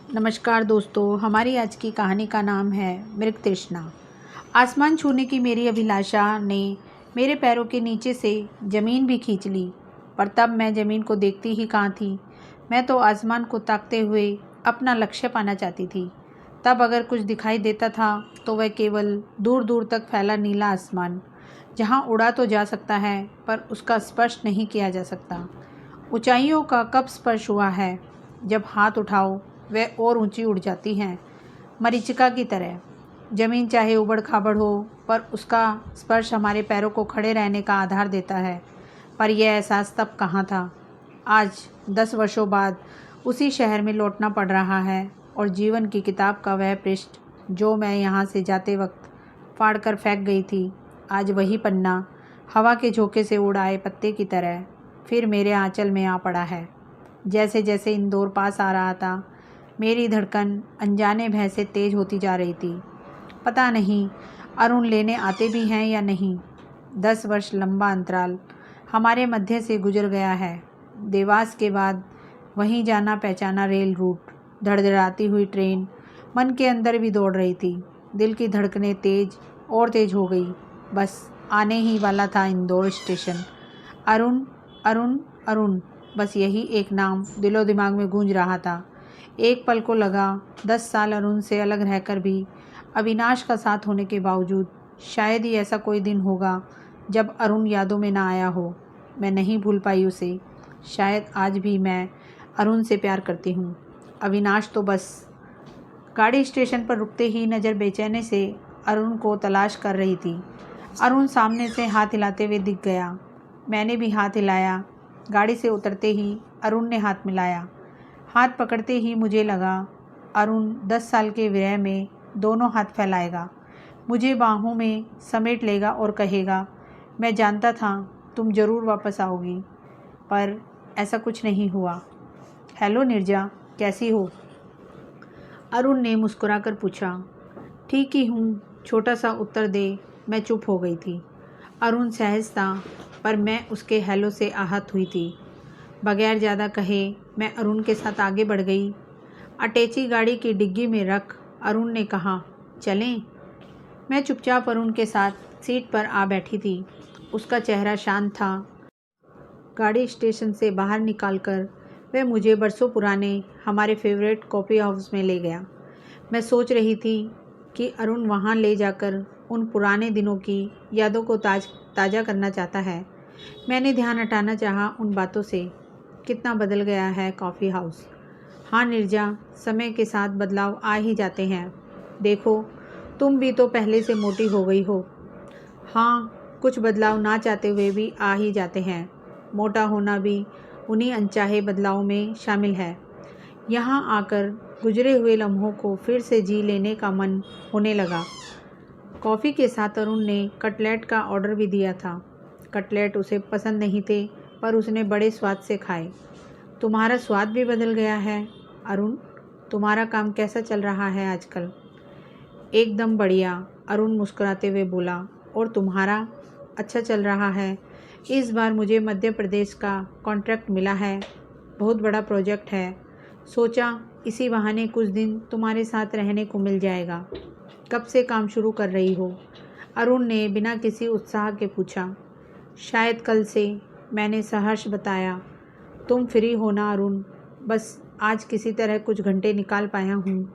नमस्कार दोस्तों, हमारी आज की कहानी का नाम है मृग तृष्णा। आसमान छूने की मेरी अभिलाषा ने मेरे पैरों के नीचे से ज़मीन भी खींच ली, पर तब मैं ज़मीन को देखती ही कहाँ थी। मैं तो आसमान को ताकते हुए अपना लक्ष्य पाना चाहती थी। तब अगर कुछ दिखाई देता था तो वह केवल दूर दूर तक फैला नीला आसमान, जहाँ उड़ा तो जा सकता है पर उसका स्पर्श नहीं किया जा सकता। ऊंचाइयों का कब स्पर्श हुआ है? जब हाथ उठाओ वह और ऊंची उड़ जाती हैं, मरीचिका की तरह। ज़मीन चाहे उबड़ खाबड़ हो, पर उसका स्पर्श हमारे पैरों को खड़े रहने का आधार देता है। पर यह एहसास तब कहाँ था। आज 10 वर्षों बाद उसी शहर में लौटना पड़ रहा है, और जीवन की किताब का वह पृष्ठ जो मैं यहाँ से जाते वक्त फाड़ कर फेंक गई थी, आज वही पन्ना हवा के झोंके से उड़ आए पत्ते की तरह फिर मेरे आंचल में आ पड़ा है। जैसे जैसे इंदौर पास आ रहा था, मेरी धड़कन अनजाने भय से तेज होती जा रही थी। पता नहीं अरुण लेने आते भी हैं या नहीं। 10 वर्ष लंबा अंतराल हमारे मध्य से गुजर गया है। देवास के बाद वहीं जाना पहचाना रेल रूट, धड़धड़ाती हुई ट्रेन मन के अंदर भी दौड़ रही थी। दिल की धड़कनें तेज और तेज हो गई। बस आने ही वाला था इंदौर स्टेशन। अरुण, अरुण, अरुण, बस यही एक नाम दिलो दिमाग में गूंज रहा था। एक पल को लगा 10 साल अरुण से अलग रहकर भी, अविनाश का साथ होने के बावजूद, शायद ही ऐसा कोई दिन होगा जब अरुण यादों में ना आया हो। मैं नहीं भूल पाई उसे। शायद आज भी मैं अरुण से प्यार करती हूँ। अविनाश तो बस। गाड़ी स्टेशन पर रुकते ही नज़र बेचैनी से अरुण को तलाश कर रही थी। अरुण सामने से हाथ हिलाते हुए दिख गया। मैंने भी हाथ हिलाया। गाड़ी से उतरते ही अरुण ने हाथ मिलाया। हाथ पकड़ते ही मुझे लगा अरुण 10 साल के विरह में दोनों हाथ फैलाएगा, मुझे बाहों में समेट लेगा और कहेगा, मैं जानता था तुम ज़रूर वापस आओगी। पर ऐसा कुछ नहीं हुआ। हेलो नीरजा, कैसी हो? अरुण ने मुस्कुराकर पूछा। ठीक ही हूँ, छोटा सा उत्तर दे मैं चुप हो गई थी। अरुण सहज था, पर मैं उसके हेलो से आहत हुई थी। बगैर ज़्यादा कहे मैं अरुण के साथ आगे बढ़ गई। अटैची गाड़ी की डिग्गी में रख अरुण ने कहा, चलें? मैं चुपचाप अरुण के साथ सीट पर आ बैठी थी। उसका चेहरा शांत था। गाड़ी स्टेशन से बाहर निकालकर वह मुझे बरसों पुराने हमारे फेवरेट कॉफ़ी हाउस में ले गया। मैं सोच रही थी कि अरुण वहाँ ले जाकर उन पुराने दिनों की यादों को ताज़ा करना चाहता है। मैंने ध्यान हटाना चाहा उन बातों से। कितना बदल गया है कॉफ़ी हाउस। हाँ नीरजा, समय के साथ बदलाव आ ही जाते हैं। देखो, तुम भी तो पहले से मोटी हो गई हो। हाँ, कुछ बदलाव ना चाहते हुए भी आ ही जाते हैं। मोटा होना भी उन्हीं अनचाहे बदलावों में शामिल है। यहाँ आकर गुजरे हुए लम्हों को फिर से जी लेने का मन होने लगा। कॉफ़ी के साथ अरुण ने कटलेट का ऑर्डर भी दिया था। कटलेट उसे पसंद नहीं थे, पर उसने बड़े स्वाद से खाए। तुम्हारा स्वाद भी बदल गया है अरुण। तुम्हारा काम कैसा चल रहा है आजकल? एकदम बढ़िया, अरुण मुस्कुराते हुए बोला। और तुम्हारा? अच्छा चल रहा है। इस बार मुझे मध्य प्रदेश का कॉन्ट्रैक्ट मिला है। बहुत बड़ा प्रोजेक्ट है। सोचा इसी बहाने कुछ दिन तुम्हारे साथ रहने को मिल जाएगा। कब से काम शुरू कर रही हो? अरुण ने बिना किसी उत्साह के पूछा। शायद कल से, मैंने सहर्ष बताया। तुम फ्री हो ना अरुण? बस आज किसी तरह कुछ घंटे निकाल पाया हूँ।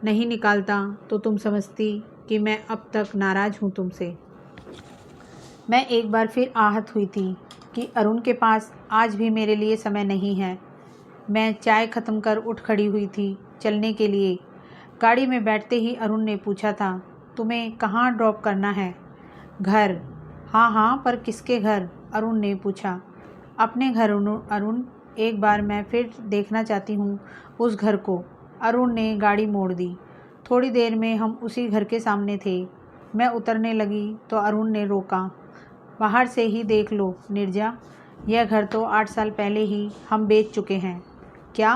नहीं निकालता तो तुम समझती कि मैं अब तक नाराज़ हूँ तुमसे। मैं एक बार फिर आहत हुई थी कि अरुण के पास आज भी मेरे लिए समय नहीं है। मैं चाय ख़त्म कर उठ खड़ी हुई थी चलने के लिए। गाड़ी में बैठते ही अरुण ने पूछा था, तुम्हें कहाँ ड्रॉप करना है? घर। हाँ हाँ, पर किसके घर? अरुण ने पूछा। अपने घर अरुण, एक बार मैं फिर देखना चाहती हूँ उस घर को। अरुण ने गाड़ी मोड़ दी। थोड़ी देर में हम उसी घर के सामने थे। मैं उतरने लगी तो अरुण ने रोका। बाहर से ही देख लो नीरजा, यह घर तो 8 साल पहले ही हम बेच चुके हैं। क्या?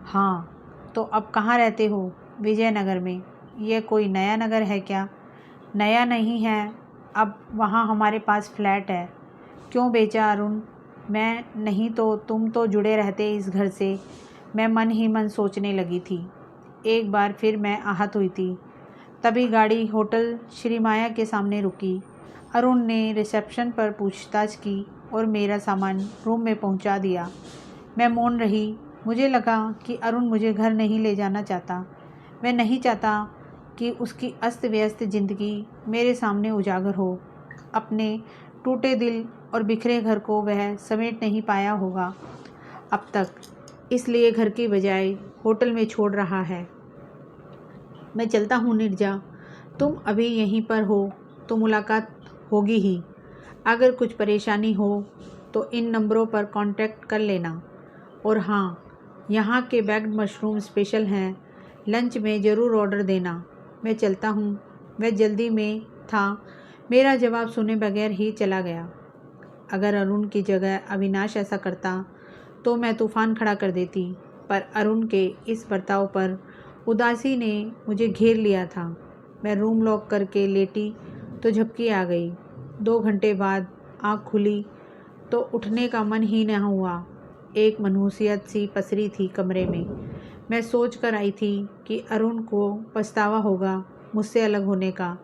हाँ। तो अब कहाँ रहते हो? विजयनगर में। यह कोई नया नगर है क्या? नया नहीं है, अब वहाँ हमारे पास फ्लैट है। क्यों बेचा अरुण? मैं नहीं तो तुम तो जुड़े रहते इस घर से। मैं मन ही मन सोचने लगी थी। एक बार फिर मैं आहत हुई थी। तभी गाड़ी होटल श्री माया के सामने रुकी। अरुण ने रिसेप्शन पर पूछताछ की और मेरा सामान रूम में पहुंचा दिया। मैं मौन रही। मुझे लगा कि अरुण मुझे घर नहीं ले जाना चाहता। मैं नहीं चाहता कि उसकी अस्त व्यस्त ज़िंदगी मेरे सामने उजागर हो। अपने टूटे दिल और बिखरे घर को वह समेट नहीं पाया होगा अब तक, इसलिए घर की बजाय होटल में छोड़ रहा है। मैं चलता हूँ नीरजा, तुम अभी यहीं पर हो तो मुलाकात होगी ही। अगर कुछ परेशानी हो तो इन नंबरों पर कांटेक्ट कर लेना। और हाँ, यहाँ के बैग्ड मशरूम स्पेशल हैं, लंच में ज़रूर ऑर्डर देना। मैं चलता हूँ। वह जल्दी में था। मेरा जवाब सुने बगैर ही चला गया। अगर अरुण की जगह अविनाश ऐसा करता तो मैं तूफ़ान खड़ा कर देती, पर अरुण के इस बर्ताव पर उदासी ने मुझे घेर लिया था। मैं रूम लॉक करके लेटी तो झपकी आ गई। 2 घंटे बाद आँख खुली तो उठने का मन ही न हुआ। एक मनहूसियत सी पसरी थी कमरे में। मैं सोच कर आई थी कि अरुण को पछतावा होगा मुझसे अलग होने का,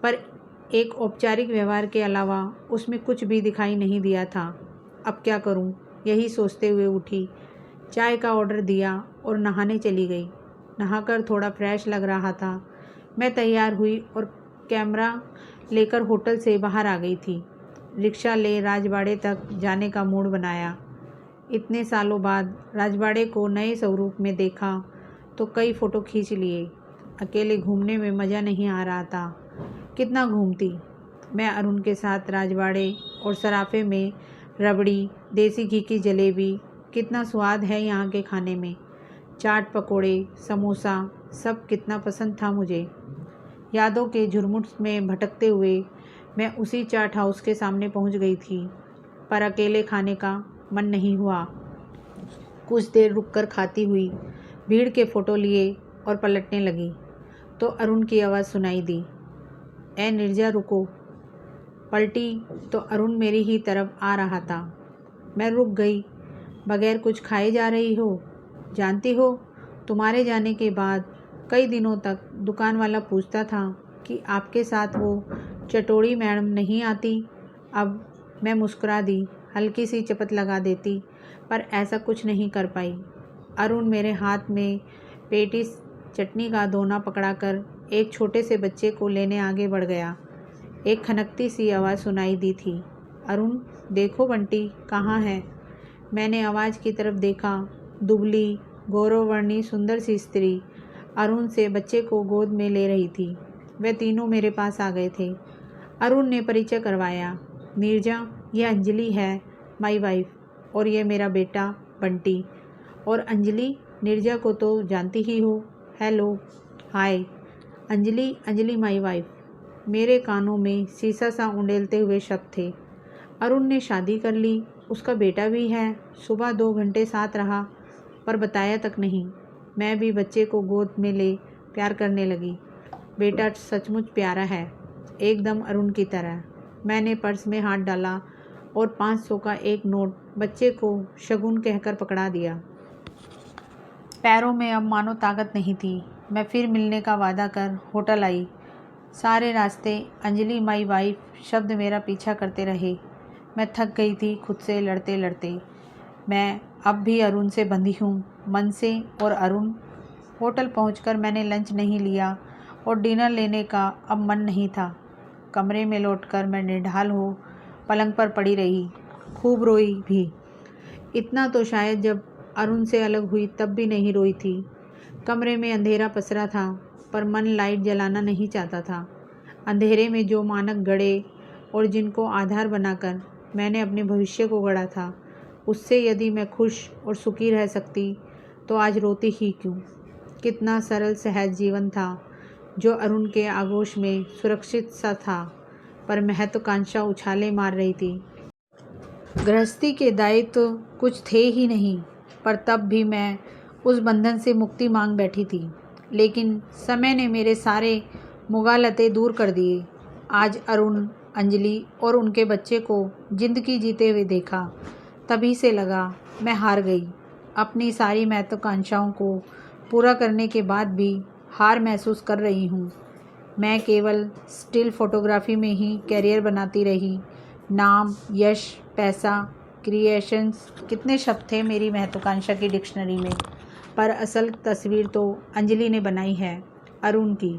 पर एक औपचारिक व्यवहार के अलावा उसमें कुछ भी दिखाई नहीं दिया था। अब क्या करूं, यही सोचते हुए उठी, चाय का ऑर्डर दिया और नहाने चली गई। नहाकर थोड़ा फ्रेश लग रहा था। मैं तैयार हुई और कैमरा लेकर होटल से बाहर आ गई थी। रिक्शा ले राजबाड़े तक जाने का मूड बनाया। इतने सालों बाद राजबाड़े को नए स्वरूप में देखा तो कई फ़ोटो खींच लिए। अकेले घूमने में मज़ा नहीं आ रहा था। कितना घूमती मैं अरुण के साथ राजवाड़े और सराफे में। रबड़ी, देसी घी की जलेबी, कितना स्वाद है यहाँ के खाने में। चाट, पकोड़े, समोसा, सब कितना पसंद था मुझे। यादों के झुरमुट में भटकते हुए मैं उसी चाट हाउस के सामने पहुँच गई थी, पर अकेले खाने का मन नहीं हुआ। कुछ देर रुककर खाती हुई भीड़ के फ़ोटो लिए और पलटने लगी तो अरुण की आवाज़ सुनाई दी, ए नीरजा रुको। पलटी तो अरुण मेरी ही तरफ आ रहा था। मैं रुक गई। बगैर कुछ खाए जा रही हो? जानती हो, तुम्हारे जाने के बाद कई दिनों तक दुकान वाला पूछता था कि आपके साथ वो चटोड़ी मैडम नहीं आती। अब मैं मुस्कुरा दी, हल्की सी चपत लगा देती, पर ऐसा कुछ नहीं कर पाई। अरुण मेरे हाथ में पेटिस चटनी का दोना पकड़ाकर एक छोटे से बच्चे को लेने आगे बढ़ गया। एक खनकती सी आवाज़ सुनाई दी थी, अरुण देखो बंटी कहाँ है। मैंने आवाज़ की तरफ देखा। दुबली, गौरववर्णी सुंदर सी स्त्री अरुण से बच्चे को गोद में ले रही थी। वे तीनों मेरे पास आ गए थे। अरुण ने परिचय करवाया, नीरजा ये अंजलि है माई वाइफ, और ये मेरा बेटा बंटी। और अंजलि, नीरजा को तो जानती ही हो। Hello, hi Anjali, Anjali my wife. मेरे कानों में सीसा सा उंडेलते हुए शब्द थे। अरुण ने शादी कर ली, उसका बेटा भी है। सुबह 2 घंटे साथ रहा पर बताया तक नहीं। मैं भी बच्चे को गोद में ले प्यार करने लगी। बेटा सचमुच प्यारा है, एकदम अरुण की तरह। मैंने पर्स में हाथ डाला और 500 का एक नोट बच्चे को शगुन कहकर पकड़ा दिया। पैरों में अब मानो ताकत नहीं थी। मैं फिर मिलने का वादा कर होटल आई। सारे रास्ते अंजलि माई वाइफ शब्द मेरा पीछा करते रहे। मैं थक गई थी खुद से लड़ते लड़ते। मैं अब भी अरुण से बंधी हूँ, मन से। और अरुण। होटल पहुँचकर मैंने लंच नहीं लिया और डिनर लेने का अब मन नहीं था। कमरे में लौटकर मैं निढाल हो पलंग पर पड़ी रही, खूब रोई भी। इतना तो शायद जब अरुण से अलग हुई तब भी नहीं रोई थी। कमरे में अंधेरा पसरा था, पर मन लाइट जलाना नहीं चाहता था। अंधेरे में जो मानक गढ़े और जिनको आधार बनाकर मैंने अपने भविष्य को गढ़ा था, उससे यदि मैं खुश और सुखी रह सकती तो आज रोती ही क्यों। कितना सरल सहज जीवन था जो अरुण के आगोश में सुरक्षित सा था, पर महत्वाकांक्षा उछाले मार रही थी। गृहस्थी के दायित्व कुछ थे ही नहीं, पर तब भी मैं उस बंधन से मुक्ति मांग बैठी थी। लेकिन समय ने मेरे सारे मुगालते दूर कर दिए। आज अरुण, अंजलि और उनके बच्चे को जिंदगी जीते हुए देखा, तभी से लगा मैं हार गई। अपनी सारी महत्वाकांक्षाओं को पूरा करने के बाद भी हार महसूस कर रही हूँ। मैं केवल स्टिल फोटोग्राफी में ही करियर बनाती रही। नाम, यश, पैसा, क्रिएशंस, कितने शब्द थे मेरी महत्वाकांक्षा की डिक्शनरी में, पर असल तस्वीर तो अंजलि ने बनाई है, अरुण की।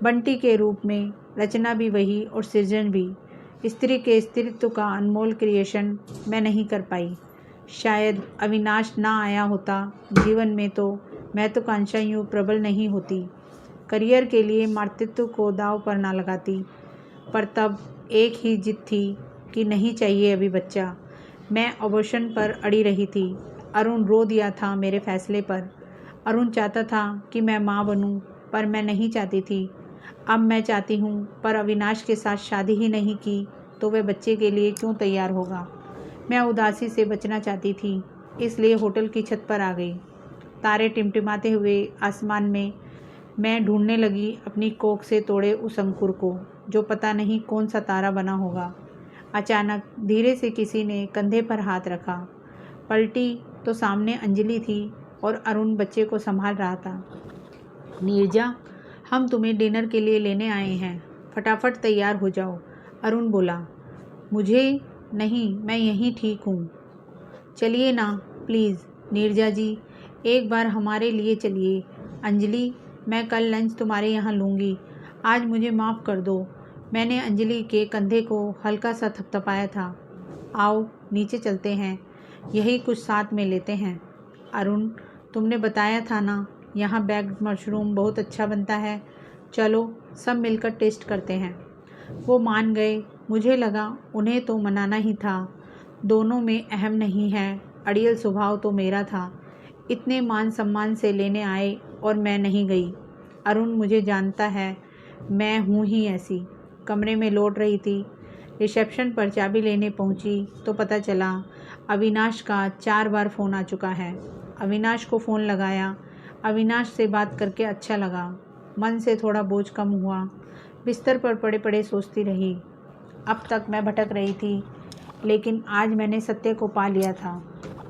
बंटी के रूप में, रचना भी वही और सृजन भी। स्त्री के अस्तित्व का अनमोल क्रिएशन मैं नहीं कर पाई। शायद अविनाश ना आया होता जीवन में तो महत्वाकांक्षा यूँ प्रबल नहीं होती, करियर के लिए मातृत्व को दांव पर ना लगाती। पर तब एक ही जिद थी कि नहीं चाहिए अभी बच्चा। मैं अबॉर्शन पर अड़ी रही थी। अरुण रो दिया था मेरे फैसले पर। अरुण चाहता था कि मैं माँ बनूं, पर मैं नहीं चाहती थी। अब मैं चाहती हूँ, पर अविनाश के साथ शादी ही नहीं की तो वह बच्चे के लिए क्यों तैयार होगा। मैं उदासी से बचना चाहती थी, इसलिए होटल की छत पर आ गई। तारे टिमटिमाते हुए आसमान में मैं ढूंढने लगी अपनी कोख से तोड़े उस अंकुर को, जो पता नहीं कौन सा तारा बना होगा। अचानक धीरे से किसी ने कंधे पर हाथ रखा। पलटी तो सामने अंजलि थी और अरुण बच्चे को संभाल रहा था। नीरजा, हम तुम्हें डिनर के लिए लेने आए हैं, फटाफट तैयार हो जाओ, अरुण बोला। मुझे नहीं, मैं यहीं ठीक हूँ। चलिए ना प्लीज़ नीरजा जी, एक बार हमारे लिए चलिए। अंजलि, मैं कल लंच तुम्हारे यहाँ लूँगी, आज मुझे माफ़ कर दो। मैंने अंजलि के कंधे को हल्का सा थपथपाया था। आओ नीचे चलते हैं, यही कुछ साथ में लेते हैं। अरुण, तुमने बताया था ना यहाँ बैग्ड मशरूम बहुत अच्छा बनता है, चलो सब मिलकर टेस्ट करते हैं। वो मान गए। मुझे लगा उन्हें तो मनाना ही था, दोनों में अहम नहीं है, अड़ियल स्वभाव तो मेरा था। इतने मान सम्मान से लेने आए और मैं नहीं गई। अरुण मुझे जानता है, मैं हूँ ही ऐसी। कमरे में लौट रही थी, रिसेप्शन पर चाबी लेने पहुँची तो पता चला अविनाश का 4 बार फ़ोन आ चुका है। अविनाश को फ़ोन लगाया। अविनाश से बात करके अच्छा लगा, मन से थोड़ा बोझ कम हुआ। बिस्तर पर पड़े पड़े सोचती रही। अब तक मैं भटक रही थी, लेकिन आज मैंने सत्य को पा लिया था,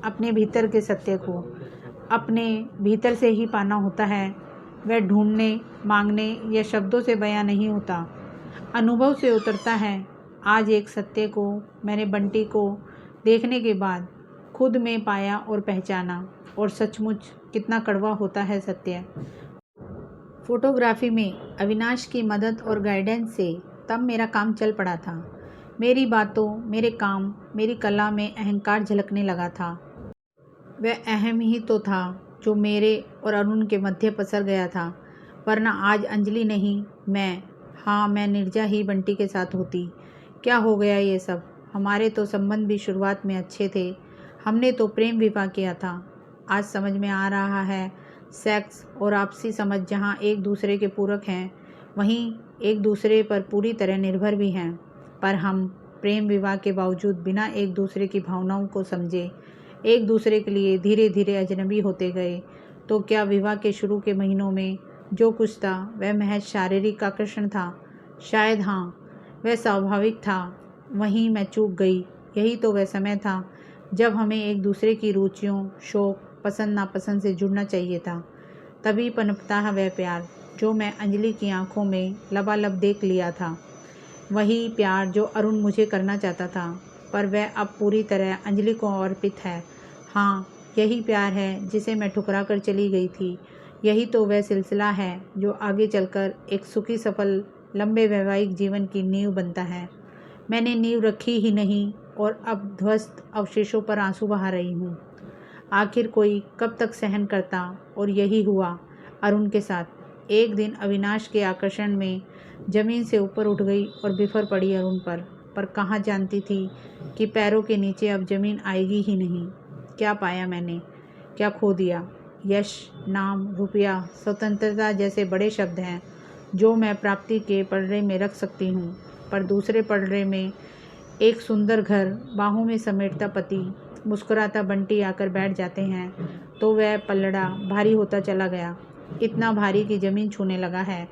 अपने भीतर के सत्य को। अपने भीतर से ही पाना होता है, वह ढूंढने, मांगने या शब्दों से बयां नहीं होता, अनुभव से उतरता है। आज एक सत्य को मैंने बंटी को देखने के बाद खुद में पाया और पहचाना, और सचमुच कितना कड़वा होता है सत्य। फोटोग्राफी में अविनाश की मदद और गाइडेंस से तब मेरा काम चल पड़ा था। मेरी बातों, मेरे काम, मेरी कला में अहंकार झलकने लगा था। वह अहम ही तो था जो मेरे और अरुण के मध्य पसर गया था, वरना आज अंजलि नहीं, मैं, हाँ मैं नीरजा ही बंटी के साथ होती। क्या हो गया ये सब। हमारे तो संबंध भी शुरुआत में अच्छे थे, हमने तो प्रेम विवाह किया था। आज समझ में आ रहा है, सेक्स और आपसी समझ जहाँ एक दूसरे के पूरक हैं, वहीं एक दूसरे पर पूरी तरह निर्भर भी हैं। पर हम प्रेम विवाह के बावजूद बिना एक दूसरे की भावनाओं को समझे एक दूसरे के लिए धीरे धीरे अजनबी होते गए। तो क्या विवाह के शुरू के महीनों में जो कुछ था वह महज शारीरिक आकर्षण था? शायद हाँ, वह स्वाभाविक था। वहीं मैं चूक गई। यही तो वह समय था जब हमें एक दूसरे की रुचियों, शौक, पसंद नापसंद से जुड़ना चाहिए था। तभी पनपता है वह प्यार जो मैं अंजलि की आंखों में लबालब देख लिया था, वही प्यार जो अरुण मुझे करना चाहता था, पर वह अब पूरी तरह अंजलि को अर्पित है। हाँ, यही प्यार है जिसे मैं ठुकरा कर चली गई थी। यही तो वह सिलसिला है जो आगे चलकर एक सुखी सफल लंबे वैवाहिक जीवन की नींव बनता है। मैंने नींव रखी ही नहीं और अब ध्वस्त अवशेषों पर आंसू बहा रही हूँ। आखिर कोई कब तक सहन करता, और यही हुआ अरुण के साथ। एक दिन अविनाश के आकर्षण में जमीन से ऊपर उठ गई और बिफर पड़ी अरुण पर कहाँ जानती थी कि पैरों के नीचे अब जमीन आएगी ही नहीं। क्या पाया मैंने, क्या खो दिया? यश, नाम, रुपया, स्वतंत्रता जैसे बड़े शब्द हैं जो मैं प्राप्ति के पलड़े में रख सकती हूँ, पर दूसरे पलड़े में एक सुंदर घर, बाहों में समेटता पति, मुस्कुराता बंटी आकर बैठ जाते हैं तो वह पलड़ा भारी होता चला गया, इतना भारी कि ज़मीन छूने लगा है।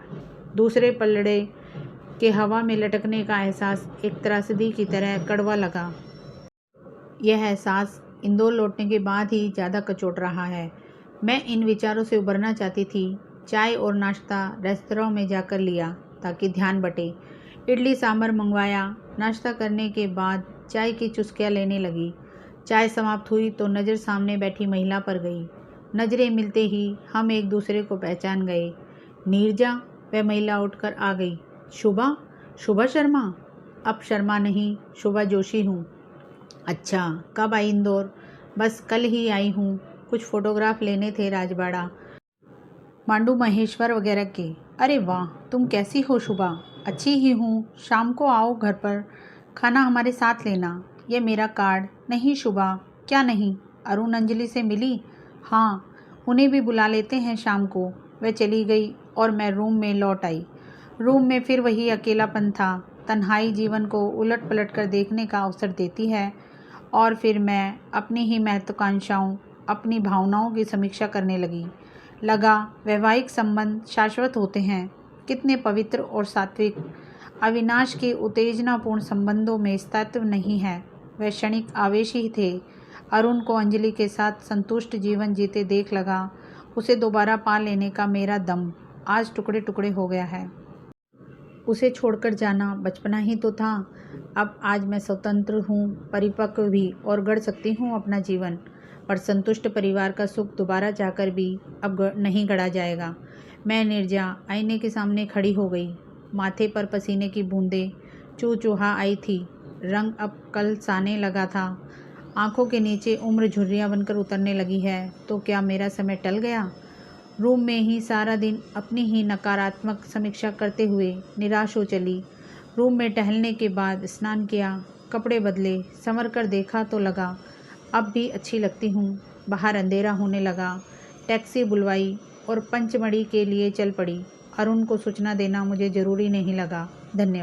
दूसरे पलड़े के हवा में लटकने का एहसास एक त्रासदी की तरह कड़वा लगा। यह एहसास इंदौर लौटने के बाद ही ज़्यादा कचोट रहा है। मैं इन विचारों से उबरना चाहती थी। चाय और नाश्ता रेस्तरां में जाकर लिया ताकि ध्यान बटे। इडली सांभर मंगवाया। नाश्ता करने के बाद चाय की चुस्कियाँ लेने लगी। चाय समाप्त हुई तो नज़र सामने बैठी महिला पर गई। नज़रें मिलते ही हम एक दूसरे को पहचान गए। नीरजा, वह महिला उठकर आ गई। शुभा? शुभा शर्मा? अब शर्मा नहीं, शुभा जोशी हूँ। अच्छा, कब आई इंदौर? बस कल ही आई हूँ। कुछ फ़ोटोग्राफ लेने थे राजबाड़ा, मांडू महेश्वर वगैरह के। अरे वाह, तुम कैसी हो शुभा? अच्छी ही हूँ। शाम को आओ घर पर, खाना हमारे साथ लेना। यह मेरा कार्ड। नहीं शुभा। क्या नहीं? अरुण अंजलि से मिली? हाँ, उन्हें भी बुला लेते हैं शाम को। वह चली गई और मैं रूम में लौट आई। रूम में फिर वही अकेलापन था। तन्हाई जीवन को उलट पलट कर देखने का अवसर देती है। और फिर मैं अपनी ही महत्वाकांक्षाओं, अपनी भावनाओं की समीक्षा करने लगा वैवाहिक संबंध शाश्वत होते हैं। कितने पवित्र और सात्विक। अविनाश के उत्तेजनापूर्ण संबंधों में स्थायित्व नहीं है, वे क्षणिक आवेश ही थे। अरुण को अंजलि के साथ संतुष्ट जीवन जीते देख लगा उसे दोबारा पा लेने का मेरा दम आज टुकड़े टुकड़े हो गया है। उसे छोड़कर जाना बचपना ही तो था। अब आज मैं स्वतंत्र हूँ, परिपक्व भी, और गढ़ सकती हूँ अपना जीवन। पर संतुष्ट परिवार का सुख दोबारा चाहकर भी अब नहीं गढ़ा जाएगा। मैं नीरजा आईने के सामने खड़ी हो गई। माथे पर पसीने की बूंदें चूह चूहा आई थी। रंग अब कल साने लगा था। आंखों के नीचे उम्र झुर्रियाँ बनकर उतरने लगी है। तो क्या मेरा समय टल गया? रूम में ही सारा दिन अपनी ही नकारात्मक समीक्षा करते हुए निराश हो चली। रूम में टहलने के बाद स्नान किया, कपड़े बदले, संवर कर देखा तो लगा अब भी अच्छी लगती हूँ। बाहर अंधेरा होने लगा। टैक्सी बुलवाई और पंचमढ़ी के लिए चल पड़ी। अरुण को सूचना देना मुझे ज़रूरी नहीं लगा। धन्यवाद।